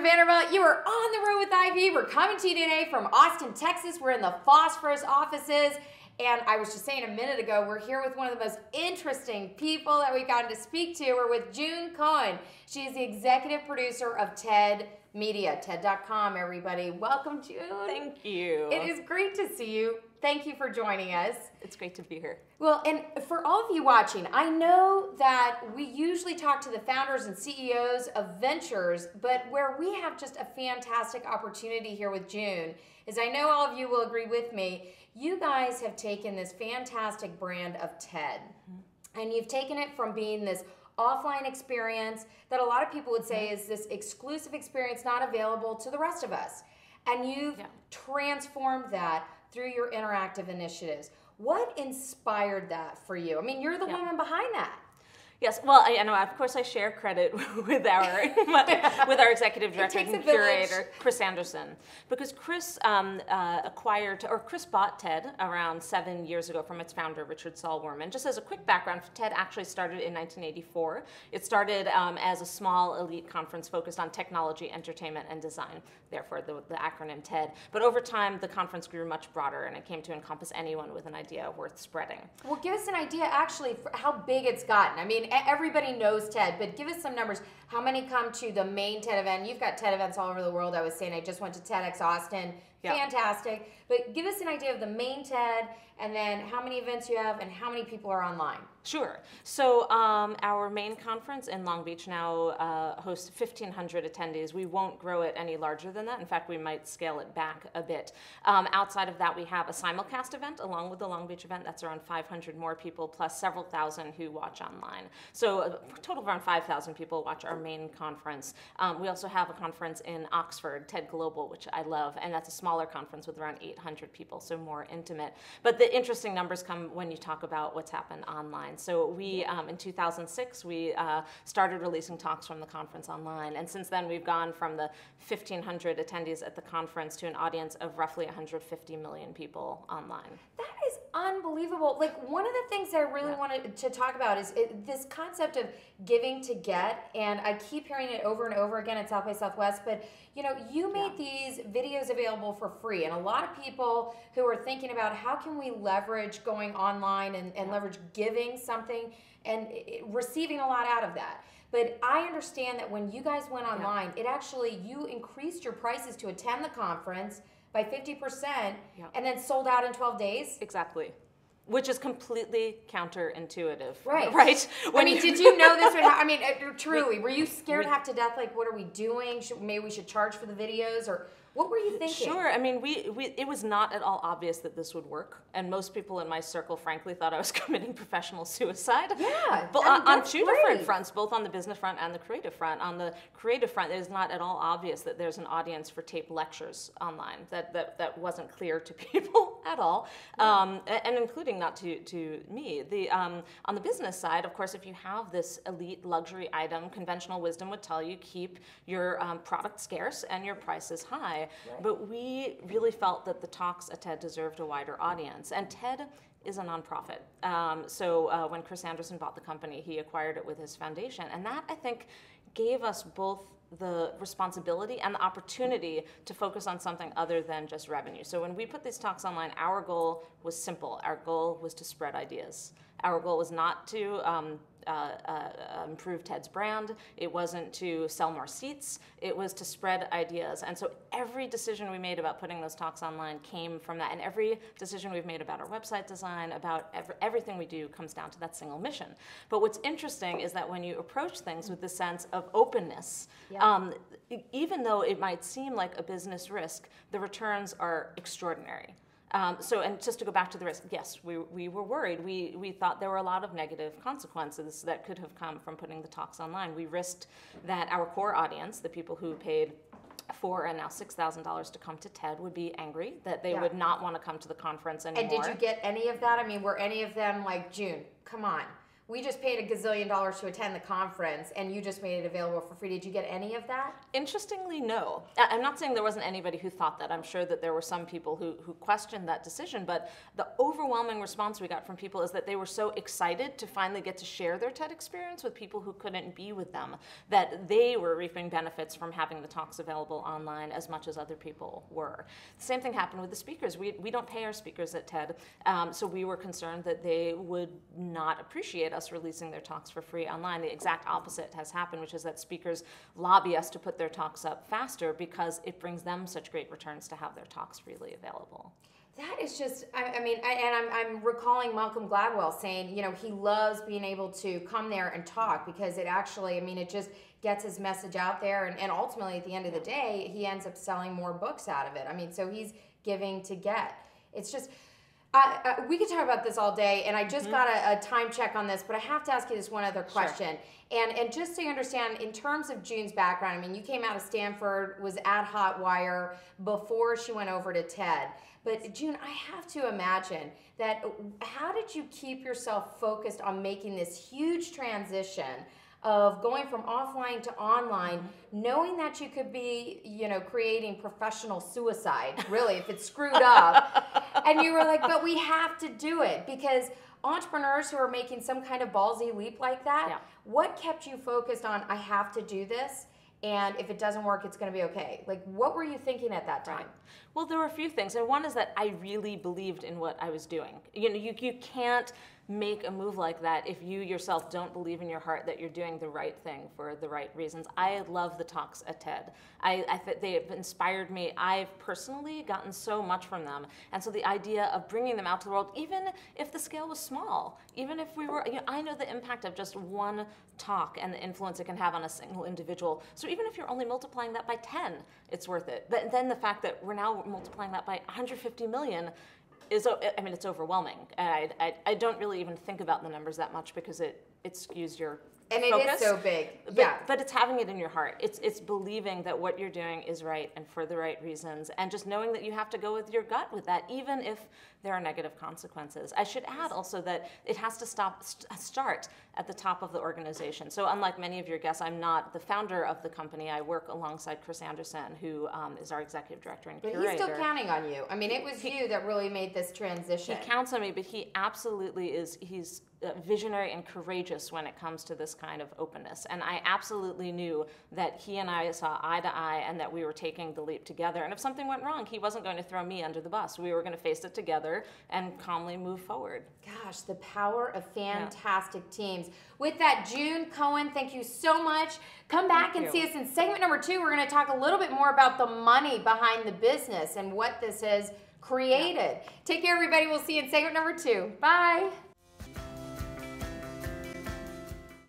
Vanderbilt. You are on the road with Ivy. We're coming to you today from Austin, Texas. We're in the Phosphorus offices. And I was just saying a minute ago, we're here with one of the most interesting people that we've gotten to speak to. We're with June Cohen. She is the executive producer of TED Media, TED.com, everybody. Welcome, June. Thank you. It is great to see you. Thank you for joining us. It's great to be here. Well, and for all of you watching, I know that we usually talk to the founders and CEOs of ventures, but where we have just a fantastic opportunity here with June is, I know all of you will agree with me, you guys have taken this fantastic brand of TED, and you've taken it from being this offline experience that a lot of people would say is this exclusive experience not available to the rest of us. And you've transformed that through your interactive initiatives. What inspired that for you? I mean, you're the woman behind that. Yes, well, I know. Of course, I share credit with our executive director and curator, Chris Anderson, because Chris Chris bought TED around 7 years ago from its founder, Richard Saul-Wurman. Just as a quick background, TED actually started in 1984. It started as a small elite conference focused on technology, entertainment, and design. Therefore, the acronym TED. But over time, the conference grew much broader, and it came to encompass anyone with an idea worth spreading. Well, give us an idea, actually, for how big it's gotten. I mean, everybody knows TED, but give us some numbers. How many come to the main TED event? You've got TED events all over the world. I was saying I just went to TEDx Austin. Yep. Fantastic. But give us an idea of the main TED, and then how many events you have, and how many people are online. Sure. So our main conference in Long Beach now hosts 1,500 attendees. We won't grow it any larger than that. In fact, we might scale it back a bit. Outside of that, we have a simulcast event along with the Long Beach event. That's around 500 more people, plus several thousand who watch online. So a total of around 5,000 people watch our main conference. We also have a conference in Oxford, TED Global, which I love, and that's a smaller conference with around 800 people, so more intimate. But the interesting numbers come when you talk about what's happened online. So we, in 2006, we started releasing talks from the conference online. And since then, we've gone from the 1,500 attendees at the conference to an audience of roughly 150 million people online. That is unbelievable. Like, one of the things that I really wanted to talk about is this concept of giving to get. And I keep hearing it over and over again at South by Southwest. But, you know, you made these videos available for free. And a lot of people who are thinking about how can we leverage going online and leverage giving something and receiving a lot out of that. But I understand that when you guys went online, it actually, you increased your prices to attend the conference by 50% and then sold out in 12 days. Exactly. Which is completely counterintuitive. Right. Right? I mean, did you know this would happen? I mean, truly, were you scared half to death? Like, what are we doing? Maybe we should charge for the videos? Or what were you thinking? Sure. I mean, it was not at all obvious that this would work. And most people in my circle, frankly, thought I was committing professional suicide. Yeah. But on two different fronts, both on the business front and the creative front. On the creative front, it is not at all obvious that there's an audience for taped lectures online. That wasn't clear to people at all, and including not to me. On the business side, of course, if you have this elite luxury item, conventional wisdom would tell you keep your product scarce and your prices high. Right. But we really felt that the talks at TED deserved a wider audience. And TED is a nonprofit. So when Chris Anderson bought the company, he acquired it with his foundation. And that, I think, gave us both the responsibility and the opportunity to focus on something other than just revenue. So when we put these talks online, our goal was simple. Our goal was to spread ideas. Our goal was not to improve TED's brand. It wasn't to sell more seats. It was to spread ideas. And so every decision we made about putting those talks online came from that. And every decision we've made about our website design, about everything we do comes down to that single mission. But what's interesting is that when you approach things with the sense of openness, even though it might seem like a business risk, the returns are extraordinary. And just to go back to the risk, yes, we were worried. We thought there were a lot of negative consequences that could have come from putting the talks online. We risked that our core audience, the people who paid $4,000 and now $6,000 to come to TED, would be angry, that they would not want to come to the conference anymore. And did you get any of that? I mean, were any of them like, June, come on. we just paid $1 gazillion to attend the conference and you just made it available for free. Did you get any of that? Interestingly, no. I'm not saying there wasn't anybody who thought that. I'm sure that there were some people who questioned that decision, but the overwhelming response we got from people is that they were so excited to finally get to share their TED experience with people who couldn't be with them, that they were reaping benefits from having the talks available online as much as other people were. The same thing happened with the speakers. We don't pay our speakers at TED, so we were concerned that they would not appreciate us releasing their talks for free online. The exact opposite has happened, which is that speakers lobby us to put their talks up faster because it brings them such great returns to have their talks freely available. That is just, I'm recalling Malcolm Gladwell saying, you know, he loves being able to come there and talk because it actually, it just gets his message out there, and ultimately at the end of the day, he ends up selling more books out of it. So he's giving to get. It's just, we could talk about this all day, and I just got a time check on this, but I have to ask you this one other question. Sure. And just so you understand, in terms of June's background, you came out of Stanford, was at Hotwire before she went over to TED. But June, I have to imagine that how did you keep yourself focused on making this huge transition of going from offline to online, knowing that you could be, creating professional suicide, really, if it's screwed up. And you were like, but we have to do it, because entrepreneurs who are making some kind of ballsy leap like that, what kept you focused on, I have to do this, and if it doesn't work, it's going to be okay? Like, what were you thinking at that time? Right. Well, there were a few things. And one is that I really believed in what I was doing. You can't make a move like that if you yourself don't believe in your heart that you're doing the right thing for the right reasons. I love the talks at TED. I think they have inspired me. I've personally gotten so much from them. And so the idea of bringing them out to the world, even if the scale was small, even if we were, I know the impact of just one talk and the influence it can have on a single individual. So even if you're only multiplying that by 10, it's worth it. But then the fact that we're now multiplying that by 150 million is, it's overwhelming. And I don't really even think about the numbers that much because it skews your and focus. It is so big. But it's having it in your heart. It's believing that what you're doing is right and for the right reasons, and just knowing that you have to go with your gut with that, even if there are negative consequences. I should add also that it has to start at the top of the organization. So unlike many of your guests, I'm not the founder of the company. I work alongside Chris Anderson, who is our executive director and curator. But he's still counting on you. It was you that really made this transition. He counts on me, but he absolutely is. He's visionary and courageous when it comes to this kind of openness. And I absolutely knew that he and I saw eye to eye and that we were taking the leap together. And if something went wrong, he wasn't going to throw me under the bus. We were going to face it together and calmly move forward. Gosh, the power of fantastic teams. With that, June Cohen, thank you so much. Come back and see us in segment number 2. We're going to talk a little bit more about the money behind the business and what this has created. Take care, everybody. We'll see you in segment number 2. Bye.